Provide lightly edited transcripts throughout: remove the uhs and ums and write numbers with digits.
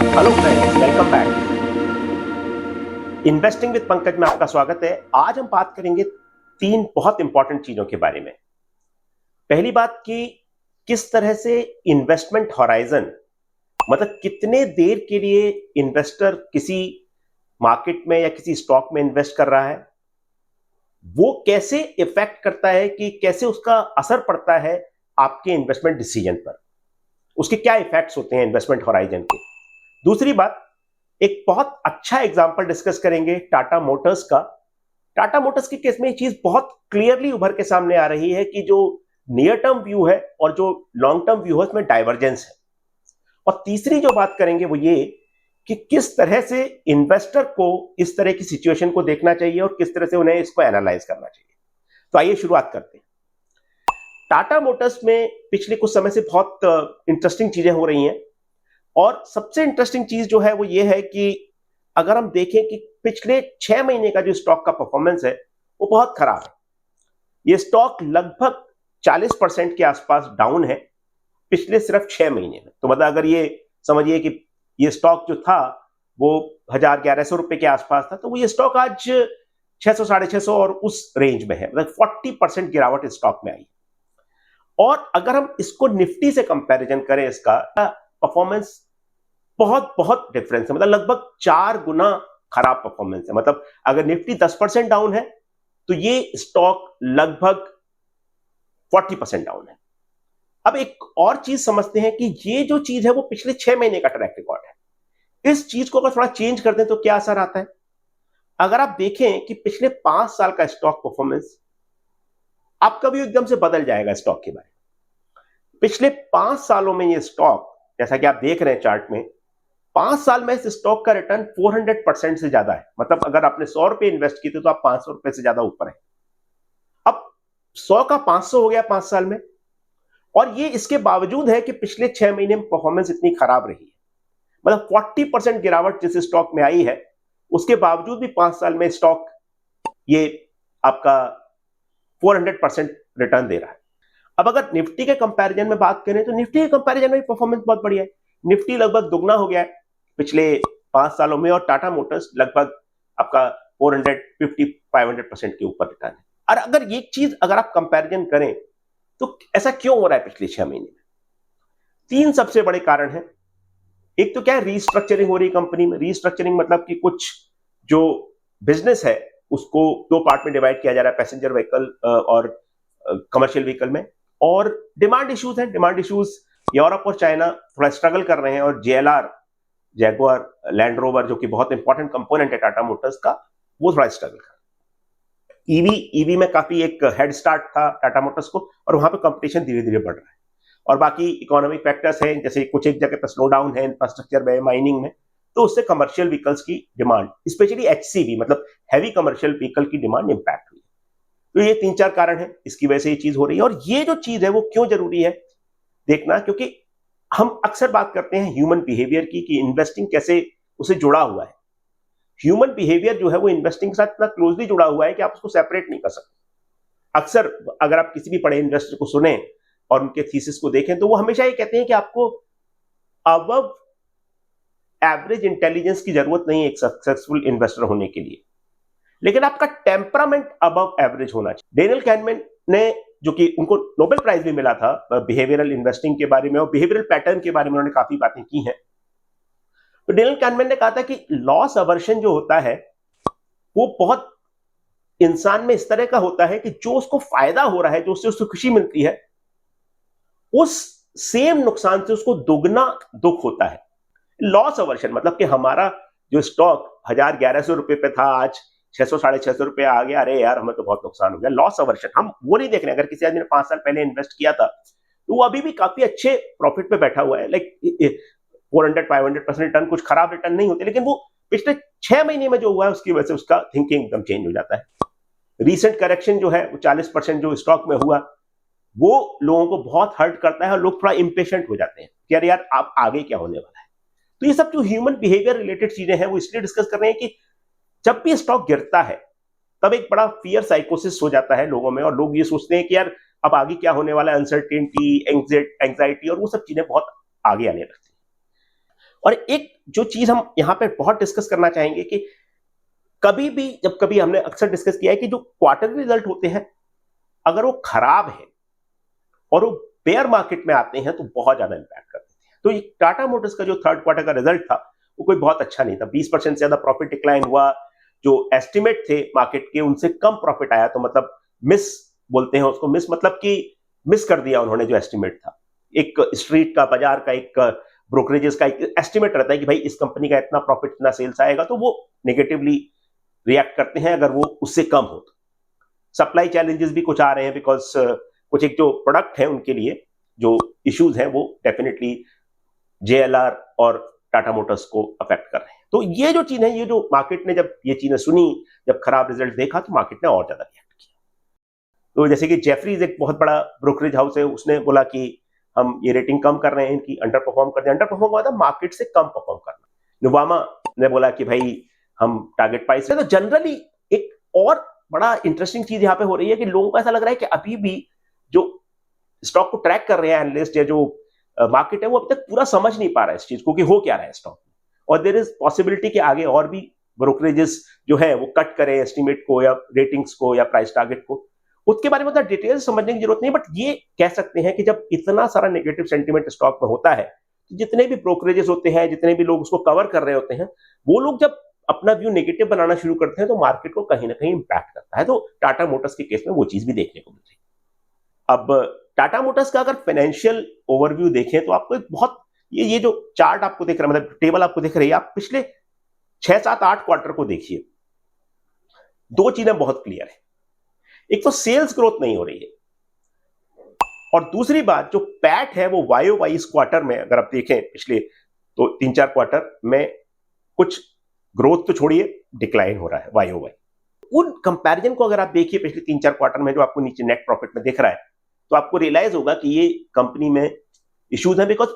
Hello friends, welcome back. Investing with Pankaj में आपका स्वागत है। आज हम बात करेंगे तीन बहुत इंपॉर्टेंट चीजों के बारे में। पहली बात कि किस तरह से इन्वेस्टमेंट हॉराइजन, मतलब कितने देर के लिए इन्वेस्टर किसी मार्केट में या किसी स्टॉक में इन्वेस्ट कर रहा है, वो कैसे इफेक्ट करता है कि कैसे उसका असर पड़ता है आपके इन्वेस्टमेंट डिसीजन पर, उसके क्या इफेक्ट्स होते हैं इन्वेस्टमेंट हॉराइजन के। दूसरी बात, एक बहुत अच्छा एग्जांपल डिस्कस करेंगे टाटा मोटर्स का। टाटा मोटर्स के केस में ये चीज बहुत क्लियरली उभर के सामने आ रही है कि जो नियर टर्म व्यू है और जो लॉन्ग टर्म व्यू है उसमें डाइवर्जेंस है। और तीसरी जो बात करेंगे वो ये कि किस तरह से इन्वेस्टर को इस तरह की सिचुएशन को देखना चाहिए और किस तरह से उन्हें इसको एनालाइज करना चाहिए। तो आइए शुरुआत करते हैं। टाटा मोटर्स में पिछले कुछ समय से बहुत इंटरेस्टिंग चीजें हो रही हैं और सबसे इंटरेस्टिंग चीज जो है वो ये है कि अगर हम देखें कि पिछले 6 महीने का जो स्टॉक का परफॉर्मेंस है वो बहुत खराब है। ये स्टॉक लगभग 40% के आसपास डाउन है पिछले सिर्फ 6 महीने में। तो मतलब अगर ये समझिए कि ये स्टॉक जो था वो 1100 के आसपास था, तो वो ये स्टॉक आज 600 650 और उस रेंज में है, मतलब 40% गिरावट इस स्टॉक में आई। और अगर हम इसको निफ्टी से कंपैरिजन करें, इसका परफॉर्मेंस बहुत बहुत डिफरेंस है, मतलब लगभग 4 गुना खराब परफॉर्मेंस है। मतलब अगर निफ्टी 10% डाउन है तो ये स्टॉक लगभग 40% डाउन है। अब एक और चीज समझते हैं कि ये जो चीज है वो पिछले 6 महीने का ट्रैक रिकॉर्ड है। इस चीज को अगर थोड़ा चेंज कर दें तो क्या असर आता है। अगर आप देखें कि पिछले 5 साल का स्टॉक परफॉर्मेंस, आपका भी एकदम से बदल जाएगा स्टॉक के बारे में। पिछले 5 सालों में ये स्टॉक, जैसा कि आप देख रहे हैं चार्ट में, 5 साल में इस स्टॉक का रिटर्न 400% से ज्यादा है। मतलब अगर आपने 100 रुपए इन्वेस्ट किए थे तो आप 500 रुपए से ज्यादा ऊपर है। अब 100 का 500 हो गया 5 साल में, और ये इसके बावजूद है कि पिछले 6 महीने में परफॉर्मेंस इतनी खराब रही है। मतलब 40% गिरावट जिस स्टॉक में आई है उसके बावजूद भी 5 साल में स्टॉक ये आपका 400% रिटर्न दे रहा है। अब अगर निफ्टी के कंपैरिजन में बात करें तो निफ्टी के कंपैरिजन में परफॉर्मेंस बहुत बढ़िया है। निफ्टी लगभग दुगना हो गया है पिछले 5 सालों में, और टाटा मोटर्स लगभग आपका 450-500% के ऊपर रिटर्न है। और अगर ये चीज अगर आप कंपैरिजन करें तो ऐसा क्यों हो रहा है पिछले 6 महीने में? 3 सबसे बड़े कारण हैं। एक तो क्या है, रीस्ट्रक्चरिंग हो रही है कंपनी में। रीस्ट्रक्चरिंग मतलब कि कुछ जो बिजनेस है उसको 2 पार्ट में डिवाइड किया जा रहा है, पैसेंजर व्हीकल और कमर्शियल व्हीकल में। और डिमांड इश्यूज हैं। डिमांड इश्यूज, यूरोप और चाइना थोड़ा स्ट्रगल कर रहे हैं, और जेएलआर, जैगुआर लैंड रोवर, जो कि बहुत इंपॉर्टेंट कंपोनेंट है टाटा मोटर्स का, वो थोड़ा स्ट्रगल कर रहा है। ईवी में काफी एक हेड स्टार्ट था टाटा मोटर्स को, और वहां पे कंपटीशन धीरे धीरे बढ़ रहा है। और बाकी इकोनॉमिक फैक्टर्स हैं, जैसे कुछ एक जगह पर स्लो डाउन है इंफ्रास्ट्रक्चर में, माइनिंग में, तो उससे कमर्शियल व्हीकल्स की डिमांड, स्पेशली एचसीवी मतलब हैवी कमर्शियल व्हीकल की डिमांड इंपैक्ट हुई। तो ये 3-4 कारण है, इसकी वजह से ये चीज हो रही है। और ये जो चीज है वो क्यों जरूरी है देखना, क्योंकि हम अक्सर बात करते हैं ह्यूमन बिहेवियर की, कि इन्वेस्टिंग कैसे उसे जुड़ा हुआ है। ह्यूमन बिहेवियर जो है वो इन्वेस्टिंग के साथ इतना क्लोजली जुड़ा हुआ है कि आप उसको सेपरेट नहीं कर सकते। अक्सर अगर आप किसी भी बड़े इन्वेस्टर को सुने और उनके थीसिस को देखें तो वो हमेशा ये कहते हैं कि आपको अबव एवरेज इंटेलिजेंस की जरूरत नहीं है एक सक्सेसफुल इन्वेस्टर होने के लिए, लेकिन आपका टेम्परामेंट अबव एवरेज होना चाहिए। डेनियल कैनमैन ने, जो कि उनको नोबेल प्राइज भी मिला था बिहेवियरल इन्वेस्टिंग के बारे में और बिहेवियरल पैटर्न के बारे में, उन्होंने काफी बातें की हैं। तो डेनियल कैनमैन ने कहा था कि लॉस अवर्शन जो होता है वो बहुत इंसान में इस तरह का होता है कि जो उसको फायदा हो रहा है, जो उससे खुशी मिलती है, उस सेम नुकसान से उसको दोगुना दुख होता है। लॉस अवर्शन मतलब कि हमारा जो स्टॉक 1100 रुपए पे था, आज 600 650 रुपए आ गया, अरे यार हमें तो बहुत नुकसान हो गया। लॉस अवर्शन, हम वो नहीं देख रहे। अगर किसी आदमी ने 5 साल पहले इन्वेस्ट किया था तो वो अभी भी काफी अच्छे प्रॉफिट पे बैठा हुआ है, लाइक 400-500% रिटर्न, कुछ खराब रिटर्न नहीं होते, लेकिन वो पिछले 6 महीने में जो हुआ है उसकी वजह से उसका थिंकिंग एकदम चेंज हो जाता है। रीसेंट करेक्शन जो है वो 40% जो स्टॉक में हुआ, वो लोगों को बहुत हर्ट करता है और लोग थोड़ा इंपेशेंट हो जाते हैं कि यार आप आगे क्या होने वाला है। तो ये सब जो ह्यूमन बिहेवियर रिलेटेड चीजें हैं वो इसलिए डिस्कस कर रहे हैं कि जब भी स्टॉक गिरता है तब एक बड़ा फियर साइकोसिस हो जाता है लोगों में, और लोग ये सोचते हैं कि यार अब आगे क्या होने वाला है, अनसर्टेनिटी, एंग्जाइटी और वो सब चीजें बहुत आगे आने लगती हैं। और एक जो चीज हम यहां पे बहुत डिस्कस करना चाहेंगे कि कभी भी जब कभी हमने अक्सर डिस्कस किया है कि जो क्वार्टर रिजल्ट होते हैं अगर वो खराब है और वो बेयर मार्केट में आते हैं तो बहुत ज्यादा इंपैक्ट करते हैं। तो ये टाटा मोटर्स का जो थर्ड क्वार्टर का रिजल्ट था वो कोई बहुत अच्छा नहीं था। 20% से ज्यादा प्रॉफिट डिक्लाइन हुआ। जो एस्टिमेट थे मार्केट के उनसे कम प्रॉफिट आया, तो मतलब मिस बोलते हैं उसको। मिस मतलब कि मिस कर दिया उन्होंने जो एस्टिमेट था। एक स्ट्रीट का, बाजार का, एक ब्रोकरेजेस का एक एस्टिमेट रहता है कि भाई इस कंपनी का इतना प्रॉफिट, इतना सेल्स आएगा, तो वो नेगेटिवली रिएक्ट करते हैं अगर वो उससे कम हो तो। सप्लाई चैलेंजेस भी कुछ आ रहे हैं बिकॉज कुछ एक जो प्रोडक्ट है उनके लिए जो इश्यूज हैं वो डेफिनेटली जेएलआर और टाटा मोटर्स को अफेक्ट कर रहे हैं। तो ये जो चीज है, ये जो मार्केट ने जब ये चीजें सुनी, जब खराब रिजल्ट देखा, तो मार्केट ने और ज्यादा रिएक्ट किया। तो जैसे कि जेफरीज एक बहुत बड़ा ब्रोकरेज हाउस है, उसने बोला कि हम ये रेटिंग कम कर रहे हैं, इनकी अंडर परफॉर्म कर रहे हैं। अंडर परफॉर्म हुआ था मार्केट से कम परफॉर्म करना। नुवामा ने बोला कि भाई हम टारगेट प्राइस है। तो जनरली एक और बड़ा इंटरेस्टिंग चीज यहां पे हो रही है कि लोगों को ऐसा लग रहा है कि अभी भी जो स्टॉक को ट्रैक कर रहे हैं एनालिस्ट या जो मार्केट है वो अभी तक पूरा समझ नहीं पा रहा है इस चीज को कि हो क्या रहा है स्टॉक में। और देयर इज पॉसिबिलिटी कि आगे और भी ब्रोकरेजेस जो है वो कट करें एस्टिमेट को या रेटिंग्स को या प्राइस टारगेट को। उसके बारे में उतना डिटेल समझने की जरूरत नहीं, बट ये कह सकते हैं कि जब इतना सारा नेगेटिव सेंटीमेंट स्टॉक में होता है तो जितने भी ब्रोकरेजेस होते हैं, जितने भी लोग उसको कवर कर रहे होते हैं, वो लोग जब अपना व्यू नेगेटिव बनाना शुरू करते हैं तो मार्केट को कहीं ना कहीं इंपैक्ट करता है। तो टाटा मोटर्स के केस में वो चीज भी देखने को मिल रही है। अब टाटा मोटर्स का अगर फाइनेंशियल ओवरव्यू देखें तो आपको एक बहुत ये जो चार्ट आपको दिख रहा है, मतलब टेबल आपको दिख रही है, आप पिछले 6, 7, 8 क्वार्टर को देखिए। दो चीजें बहुत क्लियर है। एक तो सेल्स ग्रोथ नहीं हो रही है, और दूसरी बात जो पैट है वो वाई वाई इस क्वार्टर में अगर आप देखें पिछले तो 3-4 क्वार्टर में कुछ ग्रोथ तो छोड़िए, डिक्लाइन हो रहा है वाई वाई। उन कंपैरिजन को अगर आप देखिए पिछले 3-4 क्वार्टर में जो आपको नीचे नेट प्रॉफिट में दिख रहा है, तो आपको रियलाइज होगा कि ये कंपनी में इश्यूज है बिकॉज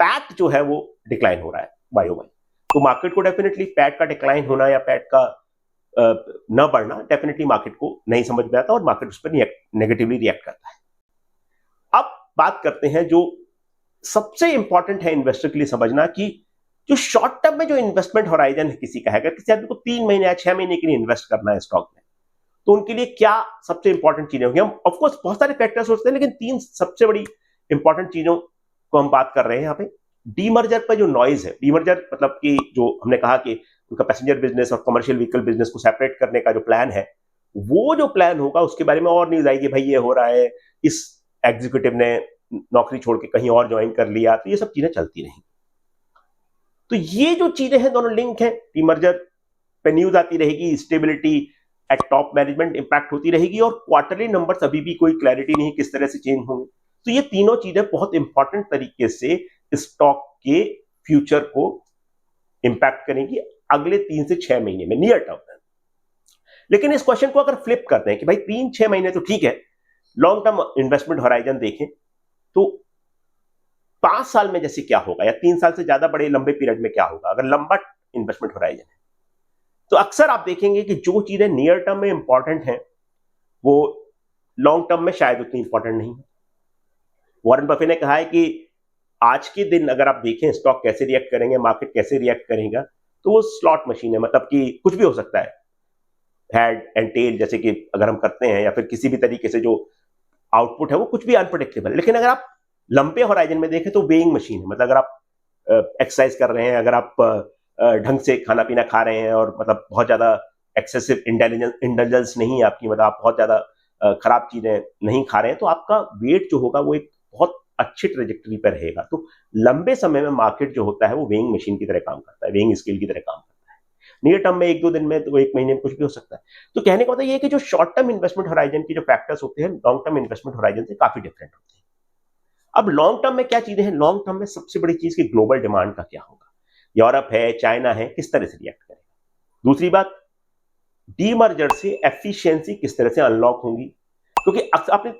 पैट जो है वो डिक्लाइन हो रहा है वाई वाई। तो मार्केट को डेफिनेटली पैट का डिक्लाइन होना या पैट का न बढ़ना डेफिनेटली मार्केट को नहीं समझ में आता और मार्केट उस पर नेगेटिवली रिएक्ट करता है। अब बात करते हैं जो सबसे इंपॉर्टेंट है इन्वेस्टर के लिए समझना कि जो शॉर्ट टर्म में जो इन्वेस्टमेंट होराइजन है किसी का है, अगर किसी आदमी को 3 महीने या 6 महीने के लिए इन्वेस्ट करना है स्टॉक में, तो उनके लिए क्या सबसे इंपॉर्टेंट चीजें होंगी। हम ऑफकोर्स बहुत सारे फैक्टर्स सोचते हैं, लेकिन 3 सबसे बड़ी इंपॉर्टेंट चीजों को हम बात कर रहे हैं यहाँ पे। डीमर्जर पर जो नॉइज है, डीमर्जर मतलब कि जो हमने कहा कि उनका पैसेंजर बिजनेस और कमर्शियल व्हीकल बिजनेस को सेपरेट करने का जो प्लान है, वो जो प्लान होगा उसके बारे में और न्यूज आएगी, भाई ये हो रहा है, इस एग्जीक्यूटिव ने नौकरी छोड़ के कहीं और ज्वाइन कर लिया, तो ये सब चीजें चलती रहेंगी। तो ये जो चीजें हैं दोनों लिंक है। डीमर्जर पे न्यूज आती रहेगी, stability eight top management impact होती रहेगी, और क्वार्टरली नंबर्स अभी भी कोई क्लैरिटी नहीं किस तरह से चेंज होंगे। तो ये तीनों चीजें बहुत इंपॉर्टेंट तरीके से स्टॉक के फ्यूचर को इंपैक्ट करेंगी अगले 3 से 6 महीने में, नियर टर्म में। लेकिन इस क्वेश्चन को अगर फ्लिप करते हैं कि भाई 3-6 महीने तो ठीक है, लॉन्ग टर्म इन्वेस्टमेंट होराइजन देखें तो 5 साल में जैसे क्या होगा, या 3 साल से ज्यादा बड़े लंबे पीरियड में क्या होगा अगर लंबा इन्वेस्टमेंट होराइजन है। तो अक्सर आप देखेंगे कि जो चीजें नियर टर्म में इंपॉर्टेंट हैं वो लॉन्ग टर्म में शायद उतनी इंपॉर्टेंट नहीं है। वॉरेन बफे ने कहा है कि आज के दिन अगर आप देखें स्टॉक कैसे रिएक्ट करेंगे, मार्केट कैसे रिएक्ट करेगा, तो वो स्लॉट मशीन है, मतलब कि कुछ भी हो सकता है, हेड एंड टेल जैसे कि अगर हम करते हैं, या फिर किसी भी तरीके से जो आउटपुट है वो कुछ भी अनप्रेडिक्टेबल है। लेकिन अगर आप लंबे होराइजन में देखें तो वेइंग मशीन है, मतलब अगर आप एक्सरसाइज कर रहे हैं, अगर आप ढंग से खाना पीना खा रहे हैं और मतलब बहुत ज्यादा एक्सेसिव इंटेलिजेंस नहीं है आपकी, मतलब आप बहुत ज्यादा खराब चीजें नहीं खा रहे हैं, तो आपका वेट जो होगा वो एक बहुत अच्छी ट्रेजेक्टरी पर रहेगा। तो लंबे समय में मार्केट जो होता है वो वेइंग मशीन की तरह काम करता है, वेइंग स्केल की तरह काम करता है। नियर टर्म में 1-2 दिन में, तो 1 महीने में कुछ भी हो सकता है। तो कहने का मतलब ये है कि जो शॉर्ट टर्म इन्वेस्टमेंट होराइजन की जो फैक्टर्स होते हैं लॉन्ग टर्म इन्वेस्टमेंट होराइजन से काफी डिफरेंट होते हैं। अब लॉन्ग टर्म में क्या चीजें हैं, लॉन्ग टर्म में सबसे बड़ी चीज की ग्लोबल डिमांड का क्या होगा, यूरोप है, चाइना है, किस तरह से रिएक्ट करेगा। दूसरी बात, डीमर्जर से एफिशिएंसी किस तरह से अनलॉक होंगी, क्योंकि आपने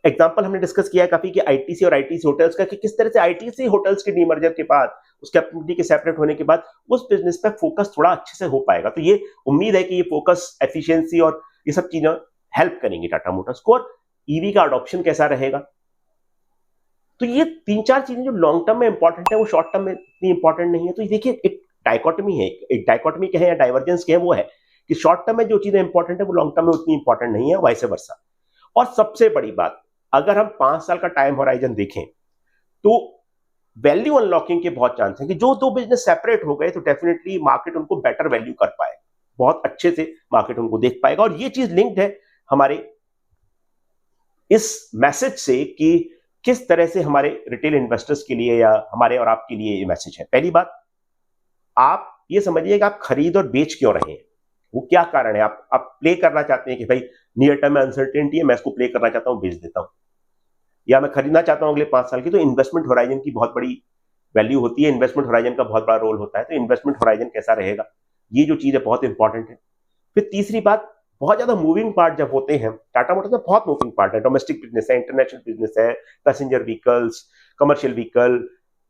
एग्जांपल हमने डिस्कस किया है काफी कि आईटीसी और आईटीसी होटल्स का, कि किस तरह से आईटीसी होटल्स के डीमर्जर के बाद, उसके अपनी के सेपरेट होने के बाद उस बिजनेस पे फोकस थोड़ा अच्छे से हो पाएगा। तो ये उम्मीद है कि ये फोकस, एफिशिएंसी और ये सब चीजें हेल्प करेंगी टाटा मोटर्स को। और ईवी का अडॉप्शन कैसा रहेगा, तो ये तीन चार चीजें जो लॉन्ग टर्म में इंपॉर्टेंट है वो शॉर्ट टर्म में इतनी इंपॉर्टेंट नहीं है। तो देखिए एक डाइकोटमी है, एक डाइकोटमी कहें या डाइवर्जेंस कहें, वो है कि शॉर्ट टर्म में जो चीजें इंपॉर्टेंट है वो लॉन्ग टर्म में उतनी इंपॉर्टेंट नहीं है, वाइस वर्सा। और सबसे बड़ी बात, अगर हम 5 साल का टाइम होराइजन देखें तो वैल्यू अनलॉकिंग के बहुत चांस हैं कि जो दो बिजनेस सेपरेट हो गए तो डेफिनेटली मार्केट उनको बेटर वैल्यू कर पाए, बहुत अच्छे से मार्केट उनको देख पाएगा। और ये चीज लिंक्ड है हमारे इस मैसेज से कि किस तरह से हमारे रिटेल इन्वेस्टर्स के लिए या हमारे और आपके लिए ये मैसेज है। पहली बात, आप ये समझिएगा आप खरीद और बेच क्यों रहे हैं, वो क्या कारण है। आप प्ले करना चाहते हैं कि भाई नियर टर्म में अनसर्टेनिटी है, मैं इसको प्ले करना चाहता हूं, बेच देता हूं, या मैं खरीदना चाहता हूं अगले 5 साल की। तो इन्वेस्टमेंट होराइजन की बहुत बड़ी वैल्यू होती है, इन्वेस्टमेंट होराइजन का बहुत बड़ा रोल होता है। तो इन्वेस्टमेंट होराइजन कैसा रहेगा, ये जो चीज है बहुत इंपॉर्टेंट है। फिर तीसरी बात, बहुत ज्यादा मूविंग पार्ट जब होते हैं, टाटा मोटर्स में बहुत मूविंग पार्ट है, डोमेस्टिक बिजनेस है, इंटरनेशनल बिजनेस है, passenger vehicles, commercial vehicle,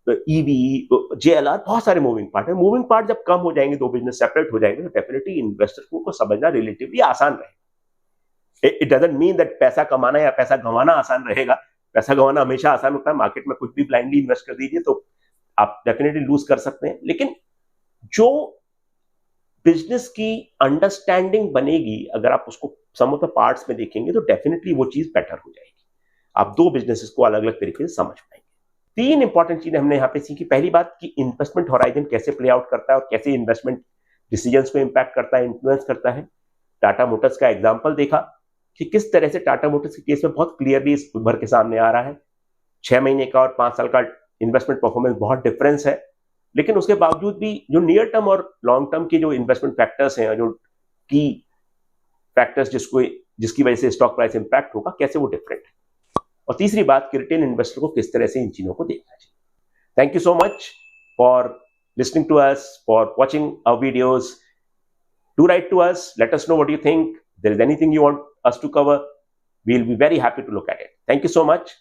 EV, JLR, बहुत सारे मूविंग पार्ट है। मूविंग पार्ट जब कम हो जाएंगे, दो बिजनेस सेपरेट हो जाएंगे, तो डेफिनेटली इन्वेस्टर को समझना रिलेटिवली आसान रहेगा। इट डजंट मीन दैट पैसा कमाना या पैसा गंवाना आसान रहेगा। पैसा गंवाना हमेशा आसान होता है, मार्केट में कुछ भी ब्लाइंडली इन्वेस्ट कर दीजिए तो आप डेफिनेटली लूज कर सकते हैं। लेकिन जो बिजनेस की अंडरस्टैंडिंग बनेगी, अगर आप उसको सम ऑफ द पार्ट्स में देखेंगे तो डेफिनेटली वो चीज बेटर हो जाएगी, आप दो बिजनेसेस को अलग अलग तरीके से समझ पाएंगे। तीन इंपॉर्टेंट चीजें हमने यहां पे सीखी। पहली बात कि इन्वेस्टमेंट होराइजन कैसे प्ले आउट करता है और कैसे इन्वेस्टमेंट डिसीजंस को इंपैक्ट करता है, इन्फ्लुएंस करता है। टाटा मोटर्स का एग्जांपल देखा कि किस तरह से टाटा मोटर्स के केस में बहुत क्लियरली इस उभर के सामने आ रहा है। 6 महीने का और 5 साल का इन्वेस्टमेंट परफॉर्मेंस बहुत डिफरेंस है, लेकिन उसके बावजूद भी जो नियर टर्म और लॉन्ग टर्म के जो इन्वेस्टमेंट फैक्टर्स हैं, जो की फैक्टर्स जिसकी वजह से स्टॉक प्राइस इंपैक्ट होगा, कैसे वो डिफरेंट है। और तीसरी बात कि रिटेल इन्वेस्टर को किस तरह से इन चीजों को देखना चाहिए। Thank you so much for listening to us, for watching our videos. Do write to us, let us know what you think. If there is anything you want us to cover, we'll be very happy to look at it. Thank you so much.